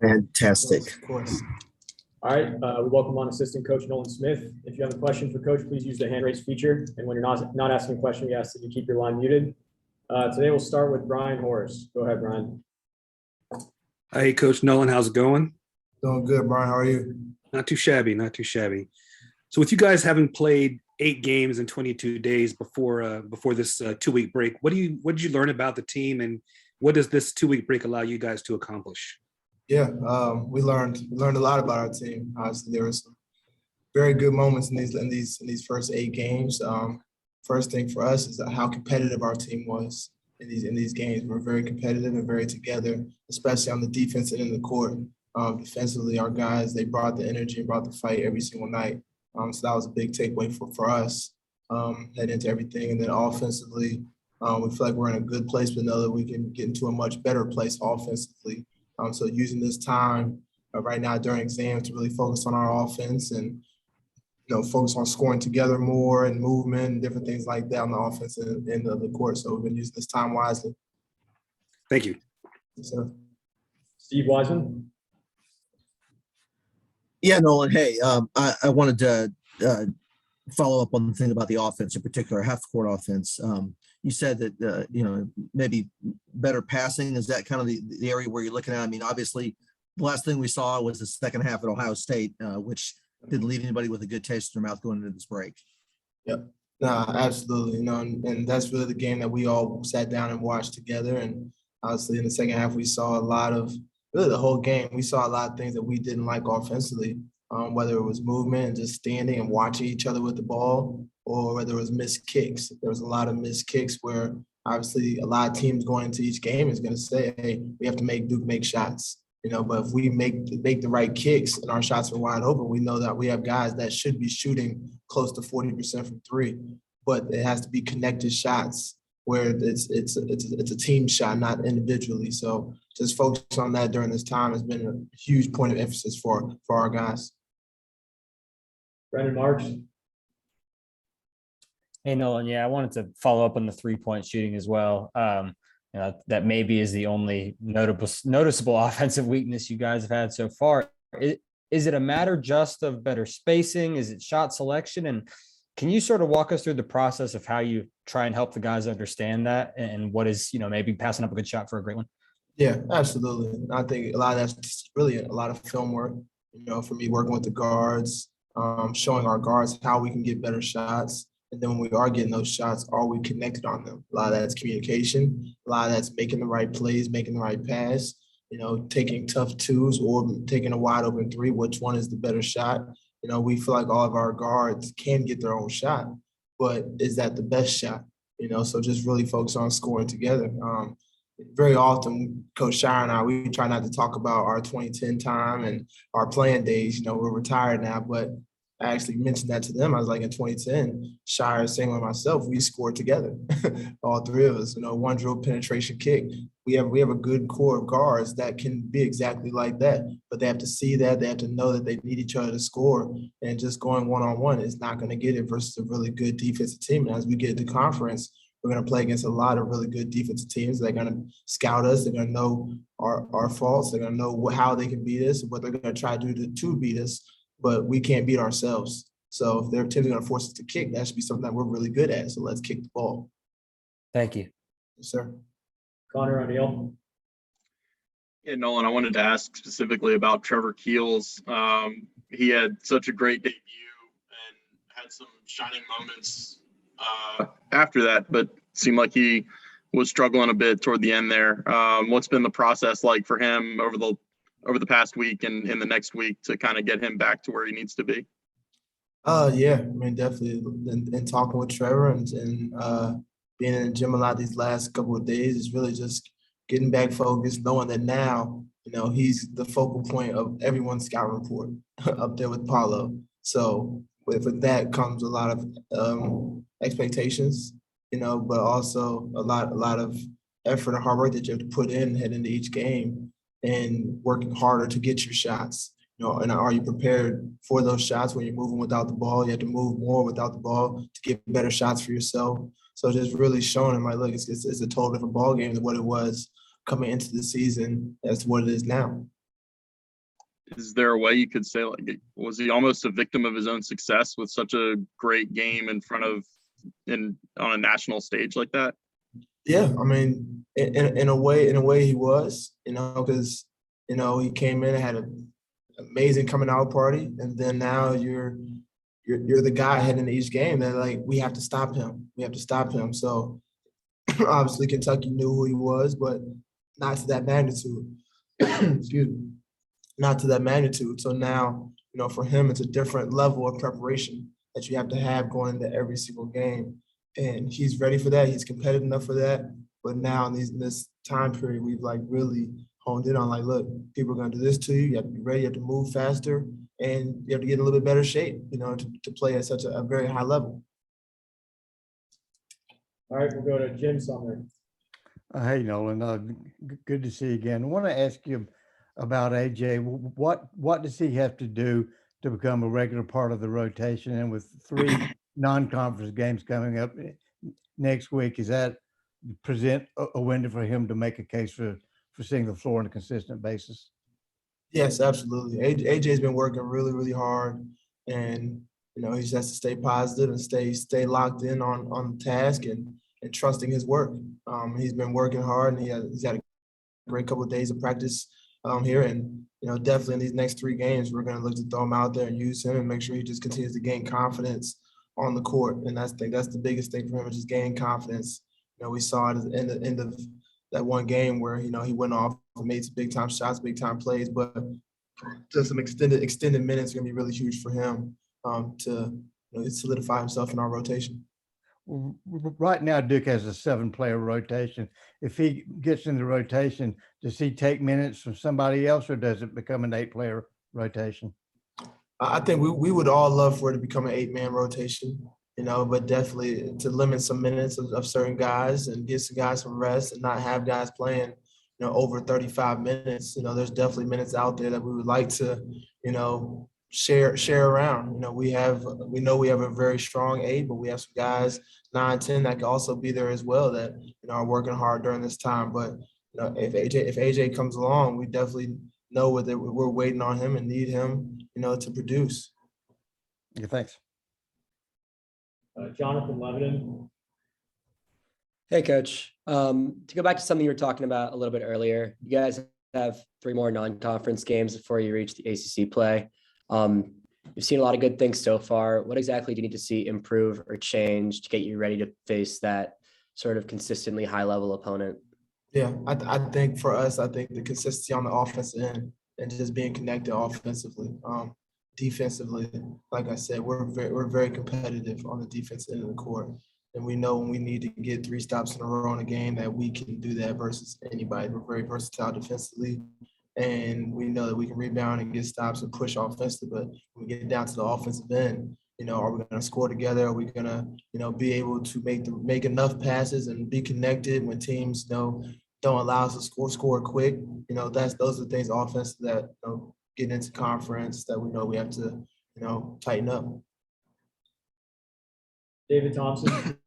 Fantastic. Of course. All right, we welcome on assistant coach Nolan Smith. If you have a question for coach, please use the hand raise feature. And when you're not asking a question, we ask that you keep your line muted. Today we'll start with Brian Horace. Go ahead, Brian. Hey, Coach Nolan, how's it going? Doing good, Brian. How are you? Not too shabby, not too shabby. So with you guys having played 8 games in 22 days before this 2-week break, what did you learn about the team, and what does this 2-week break allow you guys to accomplish? Yeah, we learned a lot about our team. Obviously, there were some very good moments in these first 8 games. First thing for us is how competitive our team was in these games. We're very competitive and very together, especially on the defense and in the court. Defensively, our guys, they brought the energy and brought the fight every single night. So that was a big takeaway for us heading into everything. And then offensively, we feel like we're in a good place, but know that we can get into a much better place offensively. So using this time right now during exams to really focus on our offense and focus on scoring together more and movement and different things like that on the offense end of the court. So we've been using this time wisely. Thank you. Yes, sir. Steve Wiseman. Yeah, Nolan. Hey, I wanted to follow up on the thing about the offense, in particular, half-court offense. You said that maybe better passing. Is that kind of the area where you're looking at? I mean, obviously, the last thing we saw was the second half at Ohio State, which didn't leave anybody with a good taste in their mouth going into this break. Yep. No, absolutely. And that's really the game that we all sat down and watched together. And obviously, in the second half, we saw a lot of really the whole game. We saw a lot of things that we didn't like offensively, whether it was movement and just standing and watching each other with the ball, or whether it was missed kicks. There was a lot of missed kicks where obviously a lot of teams going into each game is going to say, hey, we have to make Duke make shots. But if we make the right kicks and our shots are wide open, we know that we have guys that should be shooting close to 40% from 3. But it has to be connected shots where it's a team shot, not individually. So just focus on that during this time has been a huge point of emphasis for our guys. Brandon Marks. Hey, Nolan. Yeah, I wanted to follow up on the 3-point shooting as well. That maybe is the only noticeable offensive weakness you guys have had so far. Is it a matter just of better spacing? Is it shot selection? And can you sort of walk us through the process of how you try and help the guys understand that and what is, maybe passing up a good shot for a great one? Yeah, absolutely. I think a lot of that's really a lot of film work, for me working with the guards, showing our guards how we can get better shots. And then when we are getting those shots, are we connected on them? A lot of that's communication. A lot of that's making the right plays, making the right pass, taking tough 2s or taking a wide open 3. Which one is the better shot? We feel like all of our guards can get their own shot, but is that the best shot? So just really focus on scoring together. Very often, Coach Shire and I, we try not to talk about our 2010 time and our playing days. We're retired now, but I actually mentioned that to them. I was like, in 2010, Shire, Samuel, and myself, we scored together, all 3 of us. One dribble penetration kick. We have a good core of guards that can be exactly like that, but they have to see that. They have to know that they need each other to score, and just going one-on-one is not going to get it versus a really good defensive team. And as we get to conference, we're going to play against a lot of really good defensive teams. They're going to scout us. They're going to know our faults. They're going to know how they can beat us, what they're going to try to do to beat us. But we can't beat ourselves. So if their teams are going to force us to kick, that should be something that we're really good at. So let's kick the ball. Thank you. Yes, sir. Connor O'Neill. Yeah, Nolan, I wanted to ask specifically about Trevor Keels. He had such a great debut and had some shining moments after that, but seemed like he was struggling a bit toward the end there. What's been the process like for him over the past week and in the next week to kind of get him back to where he needs to be? Yeah, I mean, definitely. And talking with Trevor and being in the gym a lot these last couple of days is really just getting back focused, knowing that now, he's the focal point of everyone's scout report up there with Paulo. So with that comes a lot of expectations, but also a lot of effort and hard work that you have to put in heading into each game and working harder to get your shots. And are you prepared for those shots when you're moving without the ball? You have to move more without the ball to get better shots for yourself. So just really showing him, like, look, it's a total different ball game than what it was coming into the season as to what it is now. is there a way you could say, like, was he almost a victim of his own success with such a great game in front of on a national stage like that? Yeah, I mean, in a way he was, because he came in and had an amazing coming out party, and then now you're the guy heading into each game that, like, we have to stop him. We have to stop him. So obviously Kentucky knew who he was, but not to that magnitude. Excuse me. Not to that magnitude. So now, for him, it's a different level of preparation that you have to have going into every single game. And he's ready for that. He's competitive enough for that. But now in this time period, we've like really honed in on, like, look, people are going to do this to you. You have to be ready. You have to move faster, and you have to get in a little bit better shape, to play at such a very high level. All right, we'll go to Jim Sumner. Hey, Nolan, good to see you again. I want to ask you about AJ. What does he have to do to become a regular part of the rotation? And with 3 non-conference games coming up next week, is that present a window for him to make a case for seeing the floor on a consistent basis? Yes, absolutely. AJ's been working really, really hard, and he just has to stay positive and stay locked in on task and trusting his work. He's been working hard, and he's had a great couple of days of practice here, and definitely in these next 3 games, we're going to look to throw him out there and use him and make sure he just continues to gain confidence on the court. And that's the biggest thing for him, is just gaining confidence. We saw it at the end of that one game where he went off and made some big time shots, big time plays, but just some extended minutes are going to be really huge for him to solidify himself in our rotation. Right now, Duke has a 7-player rotation. If he gets in the rotation, does he take minutes from somebody else, or does it become an 8-player rotation? I think we would all love for it to become an 8-man rotation, but definitely to limit some minutes of certain guys and get some guys some rest and not have guys playing, over 35 minutes. There's definitely minutes out there that we would like to, share around. We know we have a very strong 8, but we have some guys 9, 10 that can also be there as well that are working hard during this time. But if AJ comes along, we definitely know that we're waiting on him and need him, to produce. Yeah, thanks. Jonathan Lebanon. Hey, Coach. To go back to something you were talking about a little bit earlier, you guys have 3 more non-conference games before you reach the ACC play. You've seen a lot of good things so far. What exactly do you need to see improve or change to get you ready to face that sort of consistently high-level opponent? Yeah, I think for us, the consistency on the offensive end and just being connected offensively. Defensively, like I said, we're very competitive on the defense end of the court. And we know when we need to get 3 stops in a row in a game that we can do that versus anybody. We're very versatile defensively, and we know that we can rebound and get stops and push offensively. But when we get down to the offensive end, are we going to score together? Are we going to, be able to make enough passes and be connected when teams don't allow us to score quick? Those are the things offense that getting into conference that we know we have to tighten up. David Thompson.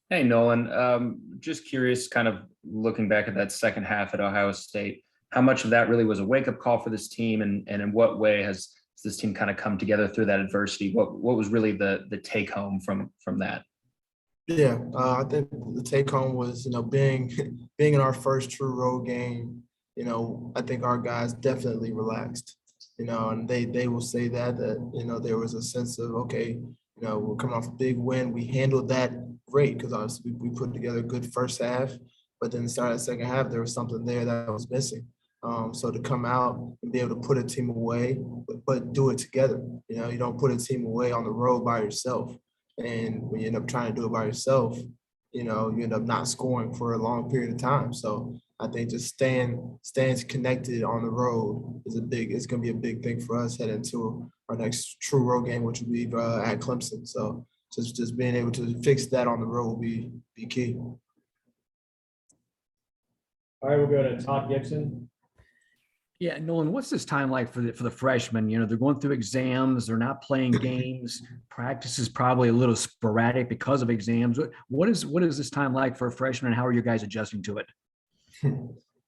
Hey, Nolan. Just curious, kind of looking back at that second half at Ohio State, how much of that really was a wake-up call for this team, and in what way has this team kind of come together through that adversity? What was really the take home from that? Yeah, I think the take home was, being in our first true road game. I think our guys definitely relaxed. And they will say that there was a sense of, okay, we're coming off a big win. We handled that great because obviously we put together a good first half, but then the start of the second half, there was something there that was missing. So to come out and be able to put a team away, but do it together. You don't put a team away on the road by yourself. And when you end up trying to do it by yourself, you end up not scoring for a long period of time. So I think just staying connected on the road is it's going to be a big thing for us heading into our next true road game, which will be at Clemson. So just being able to fix that on the road will be key. All right, we'll go to Todd Gibson. Yeah, Nolan, what's this time like for the freshmen? They're going through exams, they're not playing games. Practice is probably a little sporadic because of exams. What is this time like for a freshman, and how are you guys adjusting to it?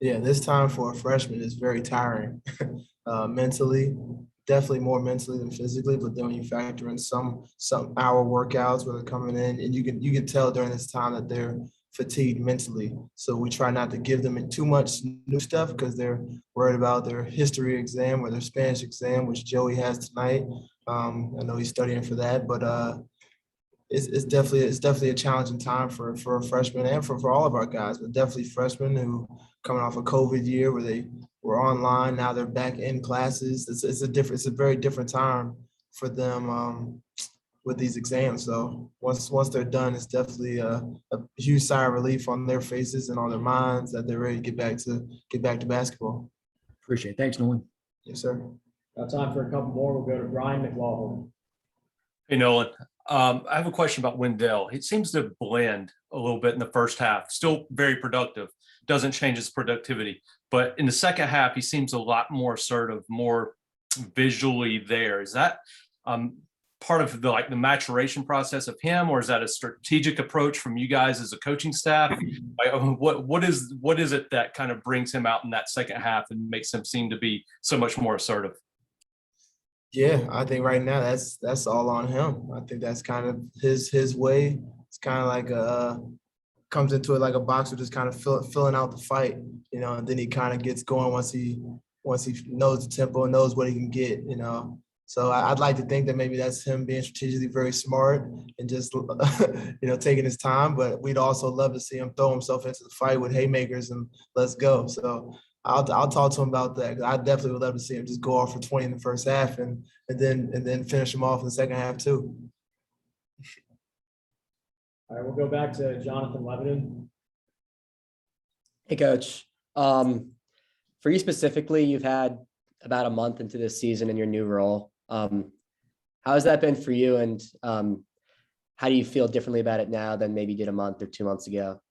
Yeah, this time for a freshman is very tiring, mentally, definitely more mentally than physically. But then when you factor in some hour workouts where they're coming in, and you can tell during this time that they're fatigued mentally. So we try not to give them too much new stuff because they're worried about their history exam or their Spanish exam, which Joey has tonight. I know he's studying for that, but it's definitely a challenging time for a freshman and for all of our guys, but definitely freshmen who coming off a COVID year where they were online, now they're back in classes. It's a very different time for them with these exams. So once they're done, it's definitely a huge sigh of relief on their faces and on their minds that they're ready to get back to basketball. Appreciate it. Thanks, Nolan. Yes, sir. Got time for a couple more. We'll go to Brian McLaughlin. Hey, Nolan. I have a question about Wendell. He seems to blend a little bit in the first half, still very productive, doesn't change his productivity. But in the second half, he seems a lot more assertive, more visually there. Is that part of the maturation process of him, or is that a strategic approach from you guys as a coaching staff? What is it that kind of brings him out in that second half and makes him seem to be so much more assertive? Yeah, I think right now that's all on him. I think that's kind of his way. It's kind of like comes into it like a boxer, just kind of filling out the fight, and then he kind of gets going once he knows the tempo, knows what he can get. So I'd like to think that maybe that's him being strategically very smart and just taking his time. But we'd also love to see him throw himself into the fight with haymakers and let's go. So I'll talk to him about that. 'Cause I definitely would love to see him just go off for 20 in the first half and then finish him off in the second half too. All right, we'll go back to Jonathan Lebanon. Hey, Coach. For you specifically, you've had about a month into this season in your new role. How has that been for you, and how do you feel differently about it now than maybe you did a month or 2 months ago?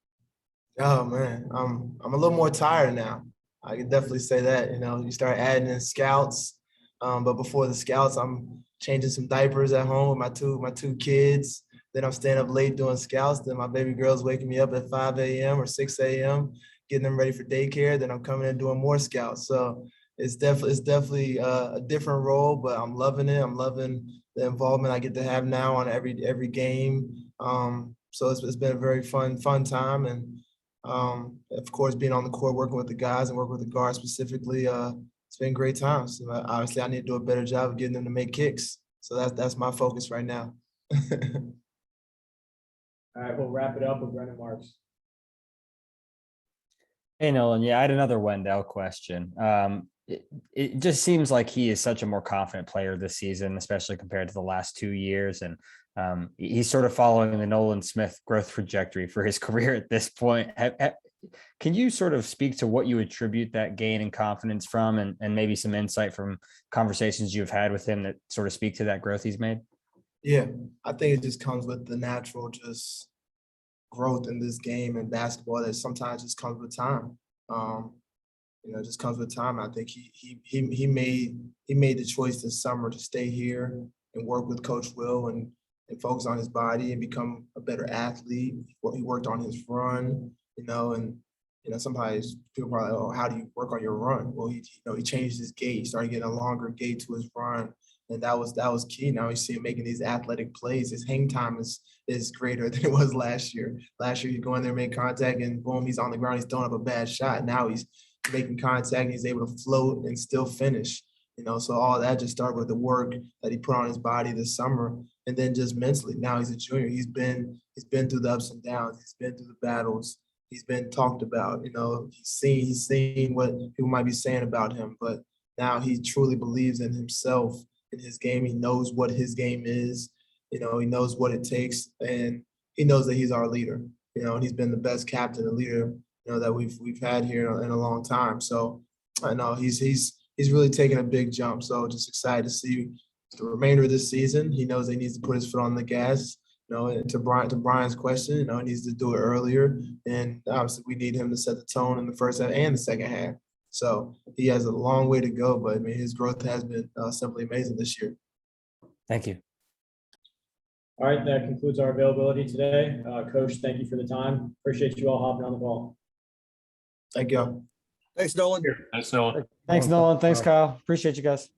Oh man, I'm a little more tired now. I can definitely say that. You start adding in scouts, but before the scouts, I'm changing some diapers at home with my two kids. Then I'm staying up late doing scouts. Then my baby girl's waking me up at 5 a.m. or 6 a.m., getting them ready for daycare. Then I'm coming in doing more scouts. So it's definitely a different role, but I'm loving it. I'm loving the involvement I get to have now on every game. So it's been a very fun time, and of course being on the court, working with the guys and working with the guards specifically, it's been great times. So obviously, I need to do a better job of getting them to make kicks. So that's my focus right now. All right, we'll wrap it up with Brendan Marks. Hey, Nolan. Yeah, I had another Wendell question. It just seems like he is such a more confident player this season, especially compared to the last 2 years. And he's sort of following the Nolan Smith growth trajectory for his career at this point. Can you sort of speak to what you attribute that gain in confidence from, and maybe some insight from conversations you've had with him that sort of speak to that growth he's made? Yeah, I think it just comes with the natural just growth in this game and basketball that sometimes just comes with time. It just comes with time. I think he made the choice this summer to stay here and work with Coach Will and focus on his body and become a better athlete. He worked on his run, and sometimes people probably, oh, how do you work on your run? Well, he changed his gait, he started getting a longer gait to his run. And that was key. Now you see him making these athletic plays. His hang time is greater than it was last year. Last year, he'd go in there, make contact, and boom, he's on the ground. He's throwing up a bad shot. Now he's making contact, and he's able to float and still finish. So all that just started with the work that he put on his body this summer, and then just mentally. Now he's a junior. He's been through the ups and downs. He's been through the battles. He's been talked about. He's seen what people might be saying about him, but now he truly believes in himself. In his game, he knows what his game is. He knows what it takes, and he knows that he's our leader. And he's been the best captain and leader that we've had here in a long time. So I know he's really taken a big jump. So just excited to see the remainder of this season. He knows he needs to put his foot on the gas. And to Brian's question, he needs to do it earlier, and obviously we need him to set the tone in the first half and the second half. So he has a long way to go, but I mean, his growth has been simply amazing this year. Thank you. All right, that concludes our availability today. Coach, thank you for the time. Appreciate you all hopping on the call. Thank you. Thanks, Nolan. Thanks, Nolan. Thanks, Nolan. Thanks, Kyle. Appreciate you guys.